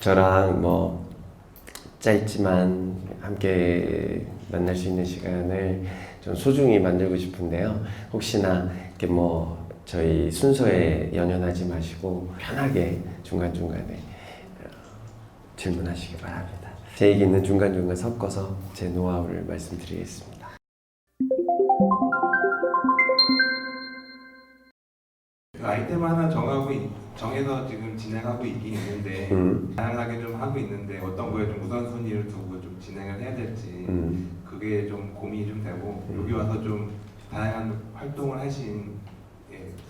저랑 뭐 짧지만 함께 만날 수 있는 시간을 좀 소중히 만들고 싶은데요. 혹시나 이렇게 뭐 저희 순서에 연연하지 마시고 편하게 중간중간에 질문하시기 바랍니다. 제 얘기는 중간중간 섞어서 제 노하우를 말씀드리겠습니다. 아이템 하나 정해서 지금 진행하고 있긴 있는데 다양하게 좀 하고 있는데 어떤 거에 좀 우선순위를 두고 좀 진행을 해야 될지 그게 좀 고민이 좀 되고 여기 와서 좀 다양한 활동을 하신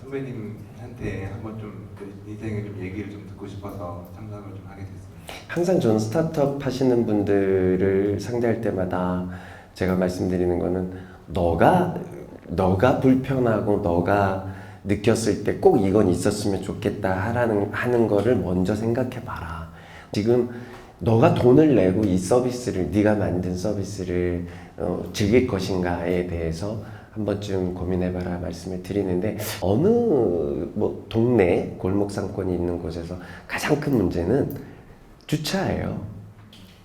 선배님한테 한번 좀 인생의 좀 얘기를 좀 듣고 싶어서 참석을 좀 하게 됐습니다. 항상 저는 스타트업 하시는 분들을 상대할 때마다 제가 말씀드리는 거는 너가 불편하고 너가 느꼈을 때 꼭 이건 있었으면 좋겠다 하는 거를 먼저 생각해 봐라. 지금 너가 돈을 내고 이 서비스를 네가 만든 서비스를 즐길 것인가에 대해서 한 번쯤 고민해봐라 말씀을 드리는데 어느 뭐 동네 골목 상권이 있는 곳에서 가장 큰 문제는 주차예요.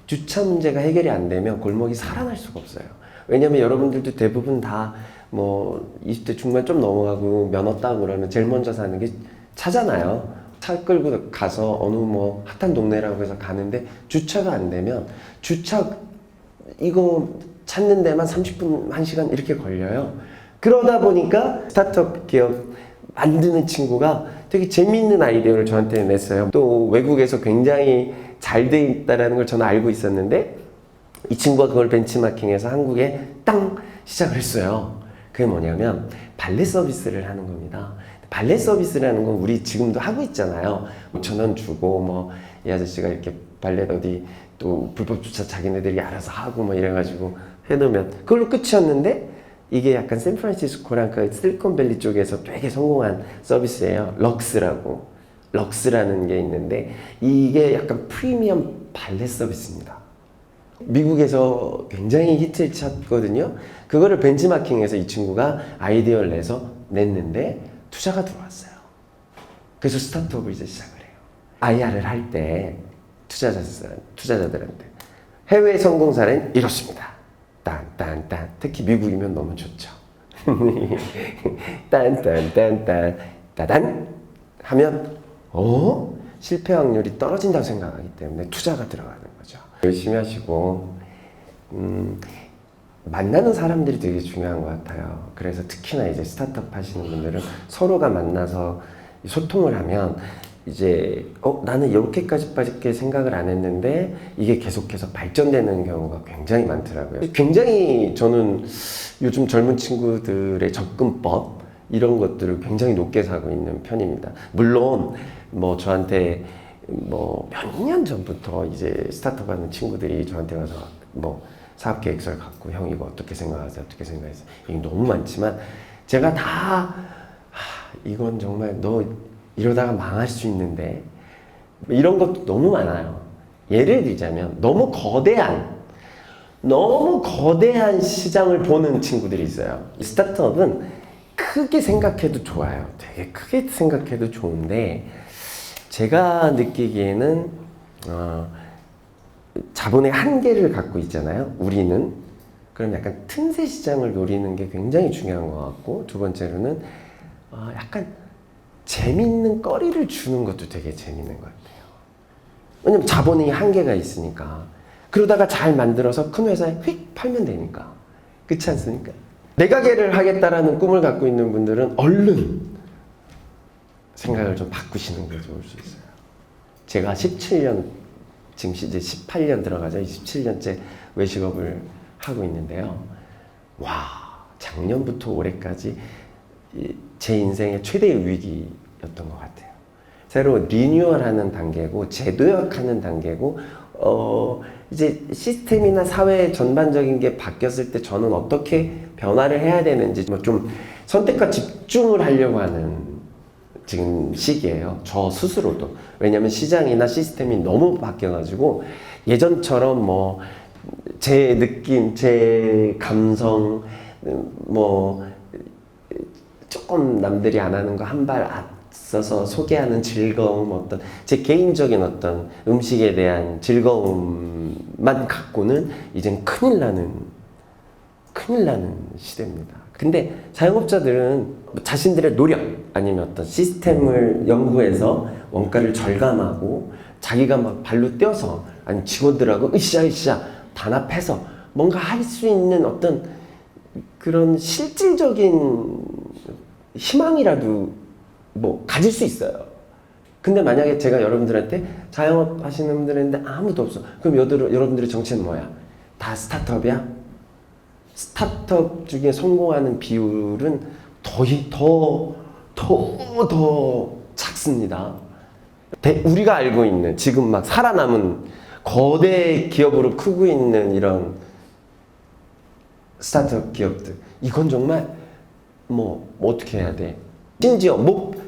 주차 문제가 해결이 안 되면 골목이 살아날 수가 없어요. 왜냐면 여러분들도 대부분 다 뭐 20대 중반 좀 넘어가고 면허 따고 그러면 제일 먼저 사는 게 차잖아요. 차 끌고 가서 어느 뭐 핫한 동네라고 해서 가는데 주차가 안 되면 주차 이거 찾는 데만 30분, 1시간 이렇게 걸려요. 그러다 보니까 스타트업 기업 만드는 친구가 되게 재미있는 아이디어를 저한테 냈어요. 또 외국에서 굉장히 잘 돼 있다는 걸 저는 알고 있었는데 이 친구가 그걸 벤치마킹해서 한국에 땅 시작을 했어요. 그게 뭐냐면 발레 서비스를 하는 겁니다. 발레 서비스라는 건 우리 지금도 하고 있잖아요. 5,000원 주고 뭐 이 아저씨가 이렇게 발레 어디 또 불법 주차 자기네들이 알아서 하고 뭐 이래가지고 해놓으면 그걸로 끝이었는데 이게 약간 샌프란시스코랑 그 실리콘밸리 쪽에서 되게 성공한 서비스예요. 럭스라는 게 있는데 이게 약간 프리미엄 발레 서비스입니다. 미국에서 굉장히 히트를 쳤거든요. 그거를 벤치마킹해서 이 친구가 아이디어를 내서 냈는데 투자가 들어왔어요. 그래서 스타트업을 이제 시작을 해요. IR을 할 때 투자자들한테 해외 성공 사례는 이렇습니다. 딴딴딴 특히 미국이면 너무 좋죠. 딴딴딴딴 따단 하면 실패 확률이 떨어진다고 생각하기 때문에 투자가 들어가는 거죠. 열심히 하시고 만나는 사람들이 되게 중요한 것 같아요. 그래서 특히나 이제 스타트업 하시는 분들은 서로가 만나서 소통을 하면 이제 나는 이렇게까지밖에 생각을 안 했는데 이게 계속해서 발전되는 경우가 굉장히 많더라고요. 굉장히 저는 요즘 젊은 친구들의 접근법 이런 것들을 굉장히 높게 사고 있는 편입니다. 물론 뭐 저한테 뭐 몇 년 전부터 이제 스타트업 하는 친구들이 저한테 와서 뭐 사업 계획서를 갖고 형 이거 어떻게 생각하세요? 어떻게 생각하세요? 이게 너무 많지만 제가 다 이건 정말 너 이러다가 망할 수 있는데 이런 것도 너무 많아요. 예를 들자면 너무 거대한 시장을 보는 친구들이 있어요. 스타트업은 크게 생각해도 좋아요. 되게 크게 생각해도 좋은데 제가 느끼기에는 자본의 한계를 갖고 있잖아요. 우리는. 그럼 약간 틈새 시장을 노리는 게 굉장히 중요한 것 같고 두 번째로는 약간 재밌는 거리를 주는 것도 되게 재밌는 것 같아요. 왜냐면 자본의 한계가 있으니까. 그러다가 잘 만들어서 큰 회사에 휙 팔면 되니까. 그렇지 않습니까? 내가게를 하겠다라는 꿈을 갖고 있는 분들은 얼른 생각을 좀 바꾸시는 게 좋을 수 있어요. 제가 17년, 지금 이제 18년 들어가죠. 17년째 외식업을 하고 있는데요. 와, 작년부터 올해까지 제 인생의 최대의 위기였던 것 같아요. 새로 리뉴얼하는 단계고 재도약하는 단계고 이제 시스템이나 사회 전반적인 게 바뀌었을 때 저는 어떻게 변화를 해야 되는지 좀 선택과 집중을 하려고 하는 지금 시기예요. 저 스스로도. 왜냐면 시장이나 시스템이 너무 바뀌어가지고 예전처럼 뭐 제 느낌, 제 감성, 뭐 조금 남들이 안 하는 거 한 발 있어서 소개하는 즐거움, 어떤 제 개인적인 어떤 음식에 대한 즐거움만 갖고는 이젠 큰일 나는 시대입니다. 근데 자영업자들은 자신들의 노력 아니면 어떤 시스템을 연구해서 원가를 절감하고 자기가 막 발로 뛰어서 아니 직원들하고 으쌰으쌰 단합해서 뭔가 할 수 있는 어떤 그런 실질적인 희망이라도 뭐 가질 수 있어요. 근데 만약에 제가 여러분들한테 자영업 하시는 분들인데 아무도 없어. 그럼 여러분들의 정체는 뭐야? 다 스타트업이야? 스타트업 중에 성공하는 비율은 더 작습니다. 우리가 알고 있는 지금 막 살아남은 거대 기업으로 크고 있는 이런 스타트업 기업들, 이건 정말 뭐 어떻게 해야 돼? 심지어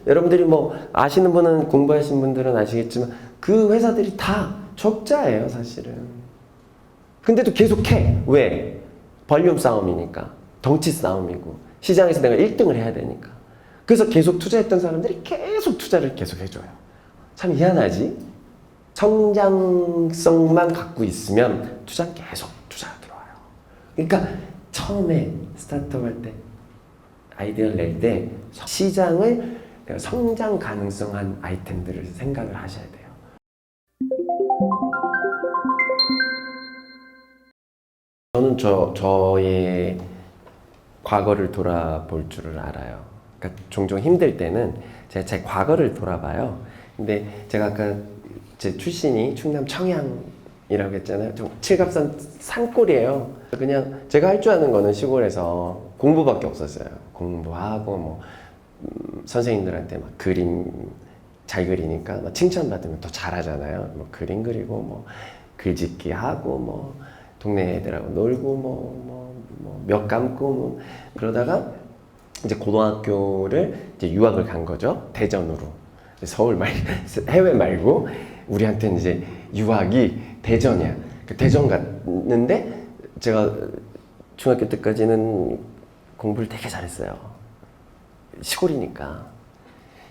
여러분들이 뭐 아시는 분은 공부하신 분들은 아시겠지만 그 회사들이 다 적자예요, 사실은. 근데도 계속해. 왜? 볼륨 싸움이니까, 덩치 싸움이고 시장에서 내가 1등을 해야 되니까. 그래서 계속 투자했던 사람들이 계속 투자를 계속 해줘요. 참 희한하지? 성장성만 갖고 있으면 투자가 들어와요. 그러니까 처음에 스타트업 할 때 아이디어를 낼 때 시장을 성장 가능성한 아이템들을 생각을 하셔야 돼요. 저는 저의 과거를 돌아볼 줄을 알아요. 그러니까 종종 힘들 때는 제가 제 과거를 돌아봐요. 근데 제가 아까 제 출신이 충남 청양이라고 했잖아요. 좀 칠갑산 산골이에요. 그냥 제가 할 줄 아는 거는 시골에서 공부밖에 없었어요. 공부하고 뭐 선생님들한테 막 그림 잘 그리니까 막 칭찬받으면 더 잘하잖아요. 뭐 그림 그리고 뭐 글짓기 하고 뭐 동네 애들하고 놀고 몇 감고 뭐 그러다가 이제 고등학교를 이제 유학을 간 거죠. 대전으로. 서울 해외 말고 우리한테는 이제 유학이 대전이야. 대전 갔는데 제가 중학교 때까지는 공부를 되게 잘했어요. 시골이니까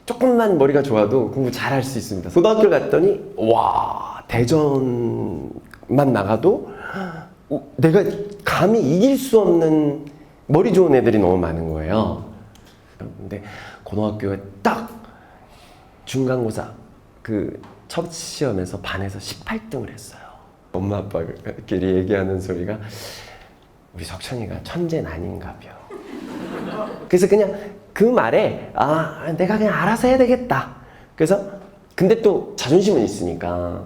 조금만 머리가 좋아도 공부 잘할 수 있습니다. 고등학교를 갔더니 와, 대전만 나가도 내가 감히 이길 수 없는 머리 좋은 애들이 너무 많은 거예요. 근데 고등학교에 딱 중간고사 그 첫 시험에서 반에서 18등을 했어요. 엄마 아빠끼리 얘기하는 소리가 우리 석천이가 천재는 아닌가벼. 그래서 그냥 그 말에 내가 그냥 알아서 해야 되겠다. 그래서 근데 또 자존심은 있으니까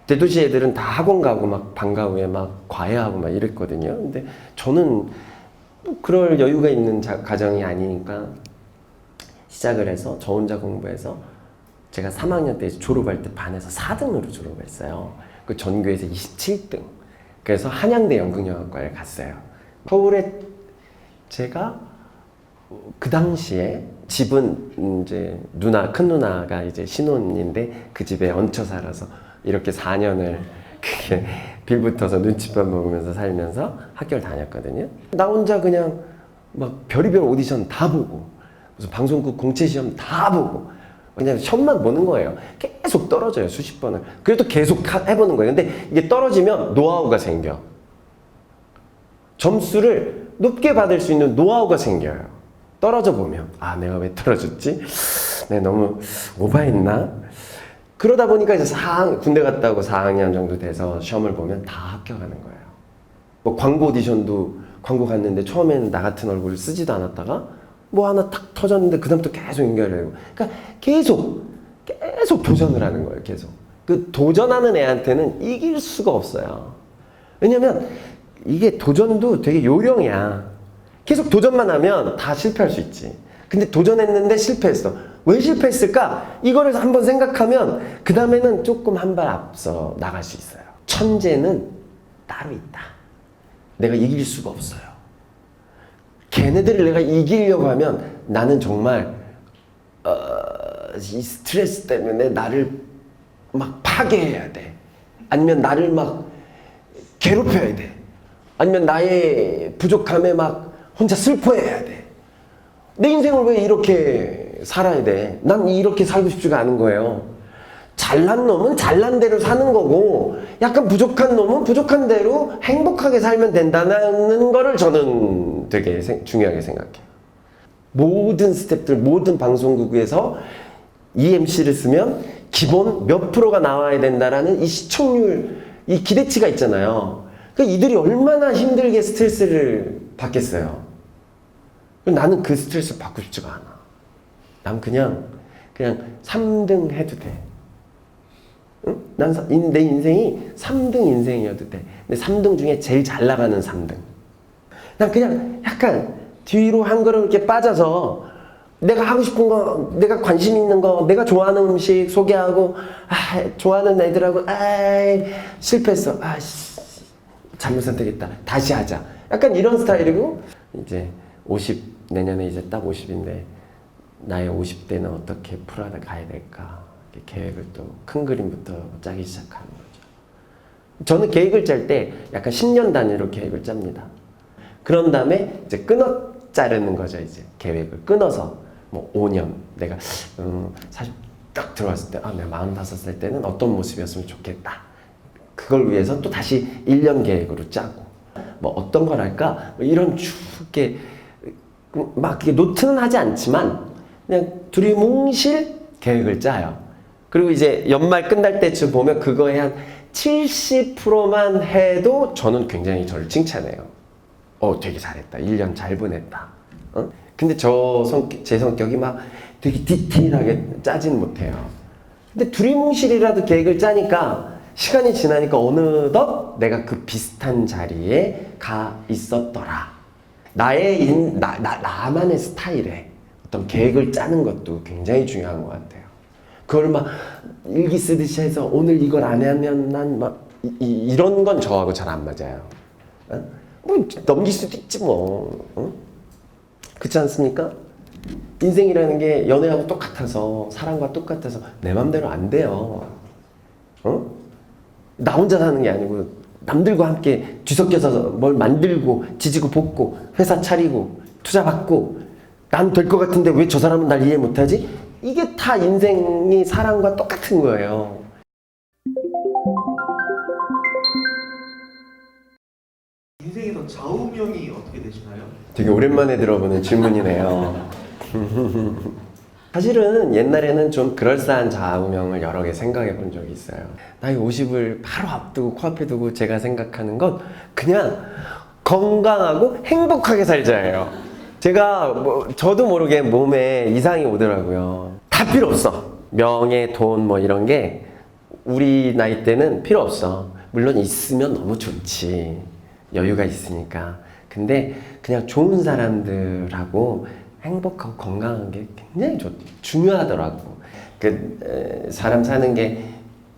대도시 애들은 다 학원 가고 막 방과 후에 막 과외하고 막 이랬거든요. 근데 저는 그럴 여유가 있는 가정이 아니니까 시작을 해서 저 혼자 공부해서 제가 3학년 때 졸업할 때 반에서 4등으로 졸업했어요. 그 전교에서 27등. 그래서 한양대 연극영화과에 갔어요. 서울에 제가 그 당시에 집은 이제 큰 누나가 이제 신혼인데 그 집에 얹혀 살아서 이렇게 4년을 그게 빌붙어서 눈칫밥 먹으면서 살면서 학교를 다녔거든요. 나 혼자 그냥 막 별의별 오디션 다 보고 무슨 방송국 공채 시험 다 보고 그냥 시험만 보는 거예요. 계속 떨어져요, 수십 번을. 그래도 계속 해보는 거예요. 근데 이게 떨어지면 노하우가 생겨. 점수를 높게 받을 수 있는 노하우가 생겨요. 떨어져 보면 내가 왜 떨어졌지? 내가 너무 오바했나? 그러다 보니까 이제 군대 갔다 오고 4학년 정도 돼서 시험을 보면 다 합격하는 거예요. 뭐 광고 오디션도 광고 갔는데 처음에는 나 같은 얼굴 쓰지도 않았다가 뭐 하나 탁 터졌는데 그 다음부터 계속 연결해요. 그러니까 계속 도전을 하는 거예요. 계속. 그 도전하는 애한테는 이길 수가 없어요. 왜냐면 이게 도전도 되게 요령이야. 계속 도전만 하면 다 실패할 수 있지. 근데 도전했는데 실패했어. 왜 실패했을까? 이거를 한번 생각하면 그 다음에는 조금 한 발 앞서 나갈 수 있어요. 천재는 따로 있다. 내가 이길 수가 없어요. 걔네들을 내가 이기려고 하면 나는 정말 이 스트레스 때문에 나를 막 파괴해야 돼. 아니면 나를 막 괴롭혀야 돼. 아니면 나의 부족함에 막 혼자 슬퍼해야 돼. 내 인생을 왜 이렇게 살아야 돼. 난 이렇게 살고 싶지가 않은 거예요. 잘난 놈은 잘난 대로 사는 거고 약간 부족한 놈은 부족한 대로 행복하게 살면 된다는 거를 저는 되게 중요하게 생각해요. 모든 스태프들, 모든 방송국에서 EMC를 쓰면 기본 몇 프로가 나와야 된다라는 이 시청률, 이 기대치가 있잖아요. 그러니까 이들이 얼마나 힘들게 스트레스를 받겠어요. 나는 그 스트레스 받고 싶지가 않아. 난 그냥 3등 해도 돼. 응? 내 인생이 3등 인생이어도 돼. 근데 3등 중에 제일 잘 나가는 3등. 난 그냥 약간 뒤로 한 걸음 이렇게 빠져서 내가 하고 싶은 거, 내가 관심 있는 거, 내가 좋아하는 음식 소개하고, 좋아하는 애들하고, 실패했어. 잘못 선택했다. 다시 하자. 약간 이런 스타일이고, 이제 내년에 이제 딱 50인데, 나의 50대는 어떻게 풀어가야 될까. 계획을 또 큰 그림부터 짜기 시작하는 거죠. 저는 계획을 짤 때 약간 10년 단위로 계획을 짭니다. 그런 다음에 이제 자르는 거죠. 이제 계획을 끊어서 뭐 5년 내가 사실 딱 들어왔을 때 내가 45살 때는 어떤 모습이었으면 좋겠다. 그걸 위해서 또 다시 1년 계획으로 짜고 뭐 어떤 걸 할까 뭐 이런 쭉 이렇게 막 노트는 하지 않지만 그냥 두리뭉실 계획을 짜요. 그리고 이제 연말 끝날 때쯤 보면 그거에 한 70%만 해도 저는 굉장히 저를 칭찬해요. 되게 잘했다. 1년 잘 보냈다. 근데 제 성격이 막 되게 디테일하게 짜진 못해요. 근데 두리뭉실이라도 계획을 짜니까 시간이 지나니까 어느덧 내가 그 비슷한 자리에 가 있었더라. 나만의 스타일에 어떤 계획을 짜는 것도 굉장히 중요한 것 같아요. 그걸 막 일기 쓰듯이 해서 오늘 이걸 안 하면 난 막 이런 건 저하고 잘 안 맞아요. 뭐 넘길 수도 있지 뭐. 그렇지 않습니까? 인생이라는 게 연애하고 똑같아서 사랑과 똑같아서 내 맘대로 안 돼요. 나 혼자 사는 게 아니고 남들과 함께 뒤섞여서 뭘 만들고 지지고 볶고 회사 차리고 투자 받고 난 될 것 같은데 왜 저 사람은 날 이해 못하지? 이게 다 인생이 사랑과 똑같은 거예요. 인생에서 좌우명이 어떻게 되시나요? 되게 오랜만에 들어보는 질문이네요. 사실은 옛날에는 좀 그럴싸한 좌우명을 여러 개 생각해 본 적이 있어요. 나이 50을 바로 앞두고 코앞에 두고 제가 생각하는 건 그냥 건강하고 행복하게 살자예요. 제가 저도 모르게 몸에 이상이 오더라고요. 다 필요 없어. 명예, 돈 뭐 이런 게 우리 나이 때는 필요 없어. 물론 있으면 너무 좋지. 여유가 있으니까. 근데 그냥 좋은 사람들하고 행복하고 건강한 게 굉장히 중요하더라고. 사람 사는 게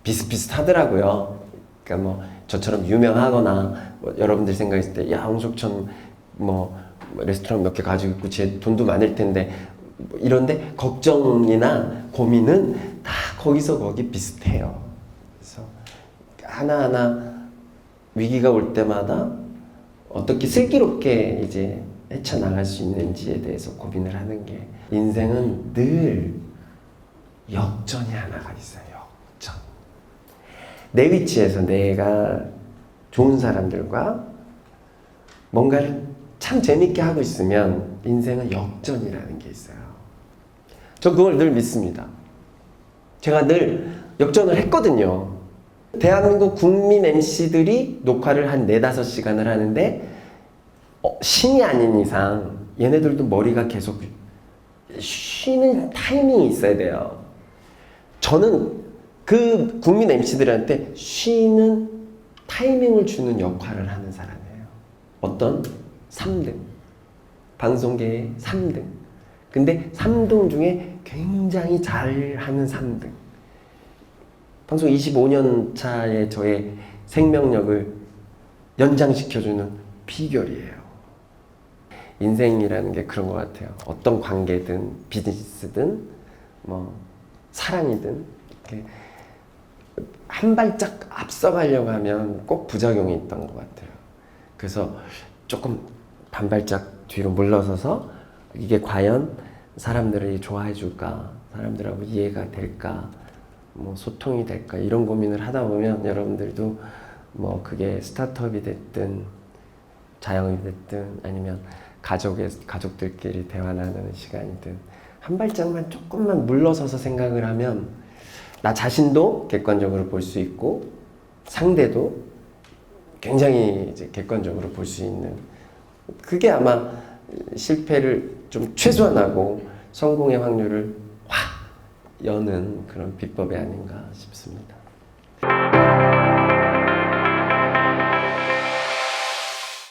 비슷비슷하더라고요. 그러니까 뭐 저처럼 유명하거나 뭐 여러분들 생각했을 때 야 홍석천 뭐 레스토랑 몇 개 가지고 있고 제 돈도 많을 텐데 뭐 이런데 걱정이나 고민은 다 거기서 거기 비슷해요. 그래서 하나하나 위기가 올 때마다 어떻게 슬기롭게 이제 헤쳐나갈 수 있는지에 대해서 고민을 하는 게 인생은 늘 역전이 하나가 있어요. 역전. 내 위치에서 내가 좋은 사람들과 뭔가를 참 재밌게 하고 있으면 인생은 역전이라는 게 있어요. 저 그걸 늘 믿습니다. 제가 늘 역전을 했거든요. 대한민국 국민 MC들이 녹화를 한 4-5시간을 하는데 신이 아닌 이상 얘네들도 머리가 계속 쉬는 타이밍이 있어야 돼요. 저는 그 국민 MC들한테 쉬는 타이밍을 주는 역할을 하는 사람이에요. 어떤 3등. 방송계의 3등. 근데 3등 중에 굉장히 잘하는 3등. 방송 25년 차의 저의 생명력을 연장시켜주는 비결이에요. 인생이라는 게 그런 것 같아요. 어떤 관계든 비즈니스든 뭐 사랑이든 이렇게 한 발짝 앞서가려고 하면 꼭 부작용이 있던 것 같아요. 그래서 조금 반발짝 뒤로 물러서서 이게 과연 사람들이 좋아해 줄까? 사람들하고 이해가 될까? 뭐 소통이 될까? 이런 고민을 하다 보면 여러분들도 뭐 그게 스타트업이 됐든 자영업이 됐든 아니면 가족들끼리 대화 나누는 시간이든 한 발짝만 조금만 물러서서 생각을 하면 나 자신도 객관적으로 볼 수 있고 상대도 굉장히 이제 객관적으로 볼 수 있는 그게 아마 실패를 좀 최소화하고 성공의 확률을 확 여는 그런 비법이 아닌가 싶습니다.